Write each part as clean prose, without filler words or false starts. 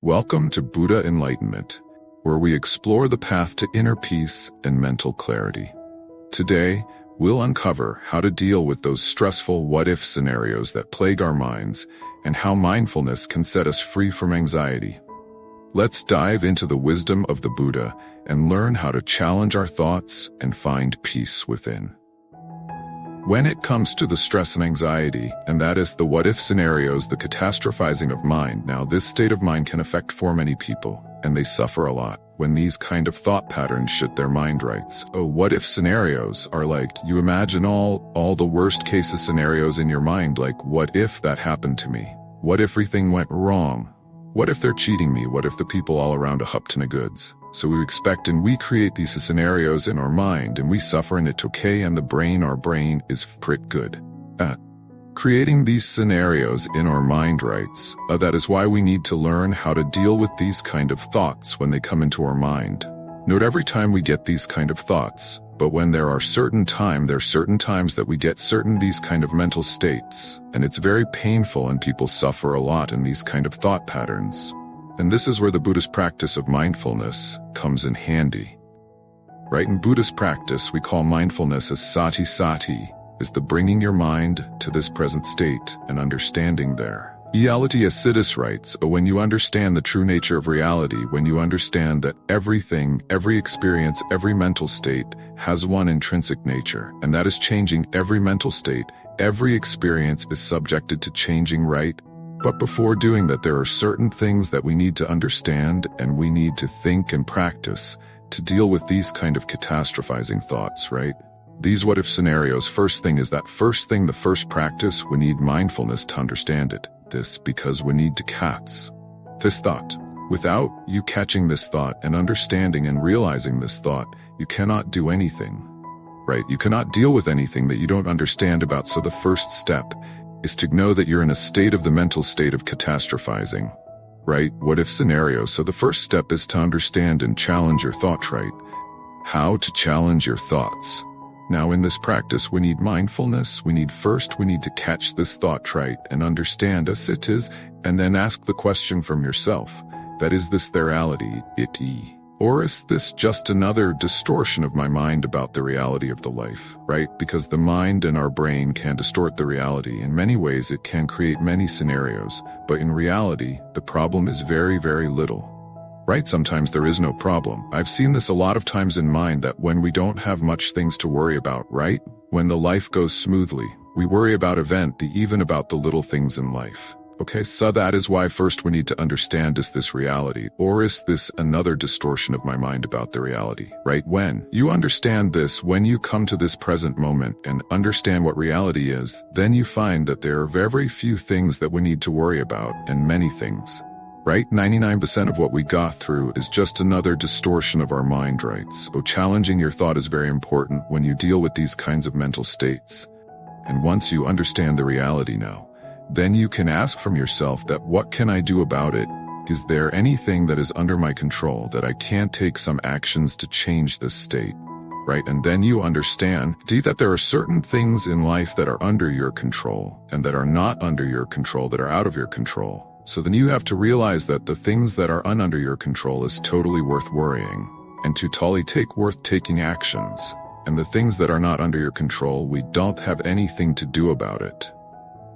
Welcome to Buddha Enlightenment, where we explore the path to inner peace and mental clarity. Today, we'll uncover how to deal with those stressful what-if scenarios that plague our minds and how mindfulness can set us free from anxiety. Let's dive into the wisdom of the Buddha and learn how to challenge our thoughts and find peace within. When it comes to the stress and anxiety, and that is the what-if scenarios, the catastrophizing of mind, now this state of mind can affect for many people, and they suffer a lot when these kind of thought patterns shut their mind rights. Oh, what-if scenarios are like, you imagine all the worst cases scenarios in your mind, like, what if that happened to me? What if everything went wrong? What if they're cheating me? What if the people all around are up to no goods? So we expect and we create these scenarios in our mind, and we suffer, and it's okay, and our brain is pretty good at creating these scenarios in our mind rights. That is why we need to learn how to deal with these kind of thoughts when they come into our mind. Not every time we get these kind of thoughts, but when there are certain times that we get these kind of mental states, and it's very painful, and people suffer a lot in these kind of thought patterns. And this is where the Buddhist practice of mindfulness comes in handy. Right, in Buddhist practice, we call mindfulness as Sati. Sati is the bringing your mind to this present state and understanding there. Reality, as Siddhis writes, when you understand the true nature of reality, when you understand that everything, every experience, every mental state has one intrinsic nature, and that is changing. Every mental state, every experience is subjected to changing, right? But before doing that, there are certain things that we need to understand, and we need to think and practice to deal with these kind of catastrophizing thoughts, right? These what-if scenarios, the first practice, we need mindfulness to understand it. This because we need to catch this thought. Without you catching this thought and understanding and realizing this thought, you cannot do anything, right? You cannot deal with anything that you don't understand about. So the first step is to know that you're in a state of the mental state of catastrophizing, right? What-if scenarios. So the first step is to understand and challenge your thoughts, right? How to challenge your thoughts. Now in this practice, we need mindfulness. We need to catch this thought, right? And understand as it is, and then ask the question from yourself, that is this the reality, or is this just another distortion of my mind about the reality of the life, right? Because the mind and our brain can distort the reality. In many ways, it can create many scenarios, but in reality, the problem is very, very little, right? Sometimes there is no problem. I've seen this a lot of times in mind, that when we don't have much things to worry about, right? When the life goes smoothly, we worry about even about the little things in life. Okay, so that is why first we need to understand, is this reality, or is this another distortion of my mind about the reality, right? When you understand this, when you come to this present moment and understand what reality is, then you find that there are very few things that we need to worry about, and many things, right? 99% of what we got through is just another distortion of our mind, right? So challenging your thought is very important when you deal with these kinds of mental states. And once you understand the reality now, then you can ask from yourself that, what can I do about it? Is there anything that is under my control, that I can take some actions to change this state, right? And then you understand that there are certain things in life that are under your control, and that are not under your control, that are out of your control. So then you have to realize that the things that are under your control is totally worth worrying, and worth taking actions. And the things that are not under your control, we don't have anything to do about it.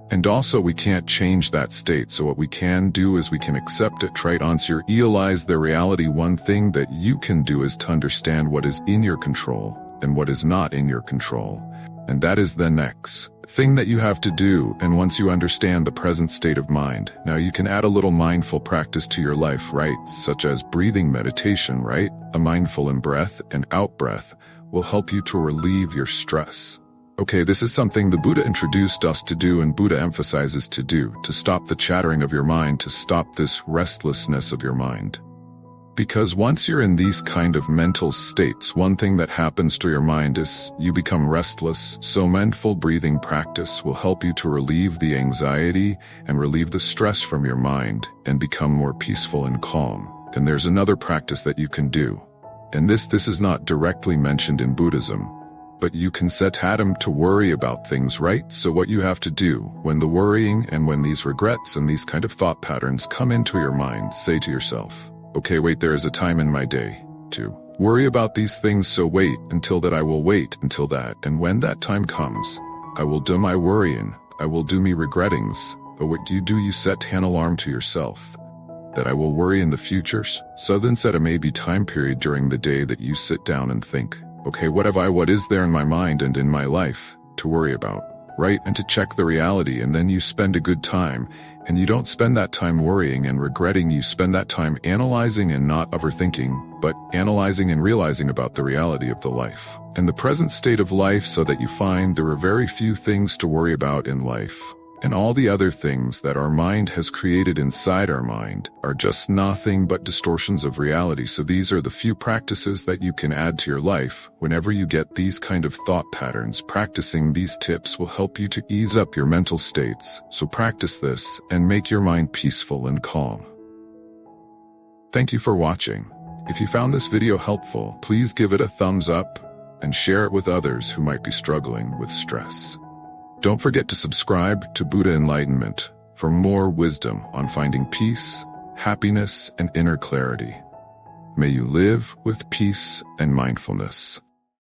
And also we can't change that state, so what we can do is we can accept it, right? Once you realize the reality, one thing that you can do is to understand what is in your control and what is not in your control. And that is the next thing that you have to do. And once you understand the present state of mind, now you can add a little mindful practice to your life, right? Such as breathing meditation, right? A mindful in-breath and out-breath will help you to relieve your stress. Okay, this is something the Buddha introduced us to do, and Buddha emphasizes to do, to stop the chattering of your mind, to stop this restlessness of your mind. Because once you're in these kind of mental states, one thing that happens to your mind is you become restless. So mindful breathing practice will help you to relieve the anxiety and relieve the stress from your mind and become more peaceful and calm. And there's another practice that you can do. And this is not directly mentioned in Buddhism, But you can set Adam to worry about things, right? So what you have to do when the worrying and when these regrets and these kind of thought patterns come into your mind, say to yourself, okay, wait, there is a time in my day to worry about these things, so wait until that, I will wait until that, and when that time comes, I will do my worrying, I will do me regrettings. Or what do? You set an alarm to yourself that I will worry in the futures. So then set a maybe time period during the day that you sit down and think, okay, what is there in my mind and in my life to worry about, right? And to check the reality, and then you spend a good time, and you don't spend that time worrying and regretting, you spend that time analyzing and not overthinking, but analyzing and realizing about the reality of the life and the present state of life, so that you find there are very few things to worry about in life. And all the other things that our mind has created inside our mind are just nothing but distortions of reality. So these are the few practices that you can add to your life whenever you get these kind of thought patterns. Practicing these tips will help you to ease up your mental states. So practice this and make your mind peaceful and calm. Thank you for watching. If you found this video helpful, please give it a thumbs up and share it with others who might be struggling with stress. Don't forget to subscribe to Buddha Enlightenment for more wisdom on finding peace, happiness, and inner clarity. May you live with peace and mindfulness.